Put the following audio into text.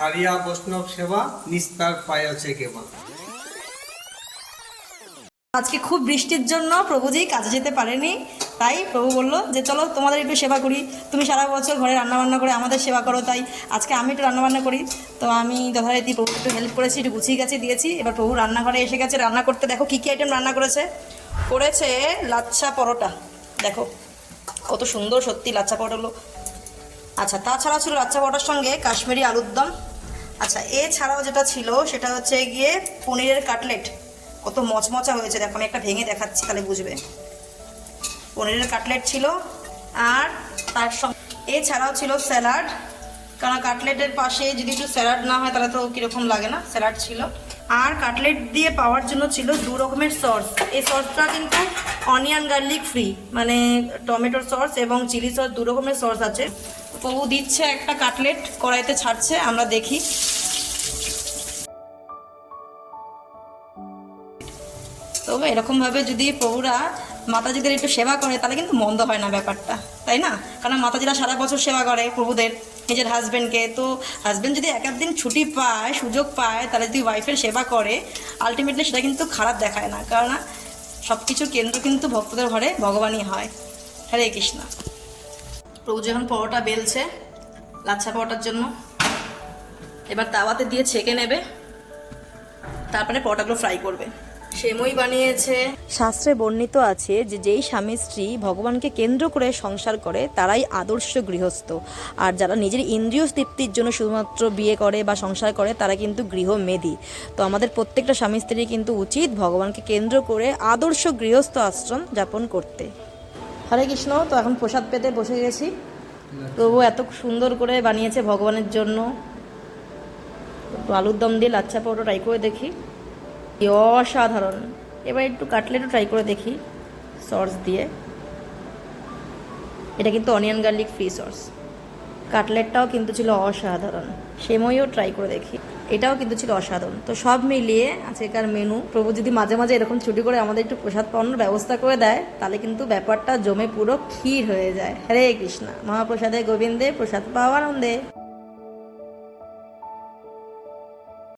সারিয়া বৈষ্ণব সেবা নিস্তার পাইয়াছে কেবা। আজকে খুব বৃষ্টির জন্য প্রভুজি কাজে যেতে পারেনি, তাই প্রভু বলল যে চলো তোমাদের একটু সেবা করি, তুমি সারা বছর ঘরে রান্নাবান্না করে আমাদের সেবা করো, তাই আজকে আমি একটু রান্নাবান্না করি। তো আমি যথারীতি প্রভু একটু হেল্প করেছি, একটু গুছিয়ে গাছিয়ে দিয়েছি। এবার প্রভু রান্নাঘরে এসে গেছে রান্না করতে। দেখো কী কী আইটেম রান্না করেছে লাচ্ছা পরোটা। দেখো কত সুন্দর সত্যি লাচ্ছা পরোটাগুলো। আচ্ছা, তাছাড়া ছিল লাচ্ছা পরোটার সঙ্গে কাশ্মীরি আলুর দম। আচ্ছা, এছাড়াও যেটা ছিল সেটা হচ্ছে গিয়ে পনিরের কাটলেট। কত মচমচা হয়েছে দেখো, আমি একটা ভেঙে দেখাচ্ছি তাহলে বুঝবে। পনিরের কাটলেট ছিল, আর তার সঙ্গে এছাড়াও ছিল স্যালাড, কারণ কাটলেটের পাশে যদি একটু স্যালাড না হয় তাহলে তো কীরকম লাগে না, স্যালাড ছিল। আর কাটলেট দিয়ে পাওয়ার জন্য ছিল 2 রকমের সস। এই সসটা কিন্তু অনিয়ন গার্লিক ফ্রি, মানে টমেটোর সস এবং চিলি সস 2 রকমের সস আছে। প্রভু দিচ্ছে একটা কাটলেট কড়াইতে ছাড়ছে, আমরা দেখি। তবে এরকমভাবে যদি প্রভুরা মাতাজিদের একটু সেবা করে তাহলে কিন্তু মন্দ হয় না ব্যাপারটা, তাই না? কারণ মাতাজিরা সারা বছর সেবা করে প্রভুদের নিজের হাজব্যান্ডকে, তো হাজব্যান্ড যদি এক দিন ছুটি পায়, সুযোগ পায়, তাহলে যদি ওয়াইফের সেবা করে আলটিমেটলি সেটা কিন্তু খারাপ দেখায় না, কারণ সব কিছুর কেন্দ্র কিন্তু ভক্তদের ঘরে ভগবানই হয়। হরে কৃষ্ণ। প্রভু যখন পরোটা বেলছে লাচ্ছা পরোটার জন্য, এবার তাওয়াতে দিয়ে ছেঁকে নেবে, তারপরে পরোটাগুলো ফ্রাই করবে। সেমই বানিয়েছে। শাস্ত্রে বর্ণিত আছে যে যেই স্বামী স্ত্রী ভগবানকে কেন্দ্র করে সংসার করে তারাই আদর্শ গৃহস্থ, আর যারা নিজের ইন্দ্রিয় তৃপ্তির জন্য শুধুমাত্র বিয়ে করে বা সংসার করে তারা কিন্তু গৃহমেধী। তো আমাদের প্রত্যেকটা স্বামী স্ত্রী কিন্তু উচিত ভগবানকে কেন্দ্র করে আদর্শ গৃহস্থ আশ্রম যাপন করতে। হরে কৃষ্ণ। তো এখন প্রসাদ পেতে বসে গেছি। প্রভু এত সুন্দর করে বানিয়েছে ভগবানের জন্য। একটু আলুর দম দিয়ে লাচ্ছা পরোটা ট্রাই করে দেখি, অসাধারণ। এবার একটু কাটলেটও ট্রাই করে দেখি সস দিয়ে। এটা কিন্তু অনিয়ন গার্লিক ফ্রি সস। কাটলেটটাও কিন্তু ছিল অসাধারণ। সেমইও ট্রাই করে দেখি, এটাও কিন্তু ছিল অসাধারণ। তো সব মিলিয়ে আজকেকার মেনু। প্রভু যদি মাঝে মাঝে এরকম ছুটি করে আমাদের একটু প্রসাদ পাওয়ানোর ব্যবস্থা করে দেয় তাহলে কিন্তু ব্যাপারটা জমে পুরো ক্ষীর হয়ে যায়। হরে কৃষ্ণ। মহাপ্রসাদে গোবিন্দে প্রসাদ পাওয়া আনন্দে।